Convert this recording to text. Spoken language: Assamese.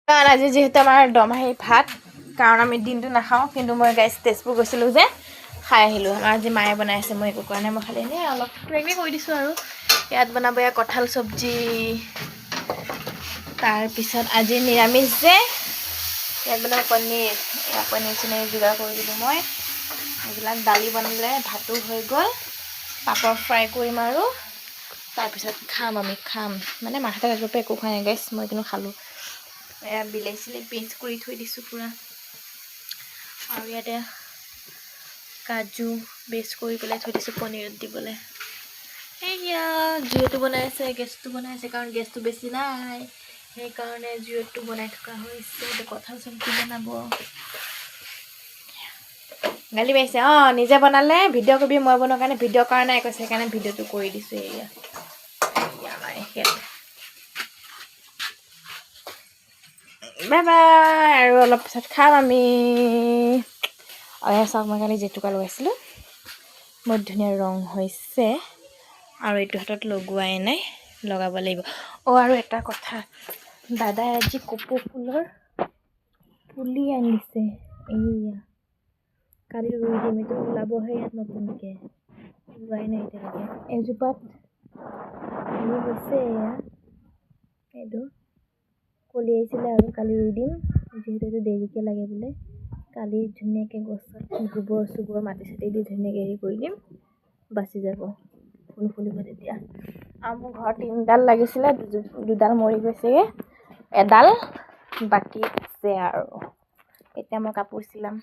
কাৰণ আজি যিহেতু আমাৰ দমাহী ভাত কাৰণ আমি দিনটো নাখাওঁ কিন্তু মই গাইছ তেজপুৰ গৈছিলোঁ যে খাই আহিলোঁ আমাৰ আজি মায়ে বনাই আছে মই একো কৰা নাই মই খালি এনেই অলপ কিবাকিবি কৰি দিছোঁ আৰু ইয়াত বনাব এয়া কঁঠাল চব্জি তাৰপিছত আজি নিৰামিষ যে ইয়াত বনাব পনীৰ পনীৰ চনীৰ যোগাৰ কৰি দিলোঁ মই এইবিলাক দালি বনালে ভাতো হৈ গ'ল পাপৰ ফ্ৰাই কৰিম আৰু তাৰপিছত আমি খাম মানে মাহঁতে ৰাতিপুৱা একো খোৱা নাই গাইছ মই কিন্তু খালোঁ এয়া বিলাহী পেষ্ট কৰি থৈ দিছোঁ পূৰা আৰু ইয়াতে কাজু পেষ্ট কৰি পেলাই থৈ দিছোঁ পনীৰত দিবলৈ এয়া জুইটো বনাই আছে গেছটো বনাই আছে কাৰণ গেছটো বেছি নাই সেইকাৰণে জুইটো বনাই থকা হৈছে কঁঠাল চব্জি বনাব গালি পাৰিছে নিজে বনালে ভিডিঅ' কৰিবি মই বনোৱাৰ কাৰণে ভিডিঅ' কৰা নাই কৈছে সেইকাৰণে ভিডিঅ'টো কৰি দিছোঁ এয়া আমাৰ এখেত বাই বাই আৰু অলপ পিছত খাম আমি চাওক মই কালি জেতুকা লগাইছিলোঁ বহুত ধুনীয়া ৰং হৈছে আৰু এইটো হাতত লগোৱাই নাই লগাব লাগিব আৰু এটা কথা দাদাই আজি কপৌ ফুলৰ পুলি আনিছে এইয়া কালি ৰুই দিম এইটো ওলাবহে ইয়াত নতুনকৈ ওলোৱাই নাই এতিয়ালৈকে এজোপাত হেৰি হৈছে এয়া এইটো কলি আহিছিলে আৰু কালি ৰুই দিম যিহেতু এইটো দেৰিকৈ লাগে বোলে কালি ধুনীয়াকৈ গছত গোবৰ চোবৰ মাটি চাটি দি ধুনীয়াকৈ হেৰি কৰি দিম বাচি যাব ফুল ফুলিব তেতিয়া আৰু মোৰ ঘৰত 3ডাল লাগিছিলে দুডাল মৰি গৈছেগৈ এডাল বাকী আছে আৰু এতিয়া মই কাপোৰ চিলাম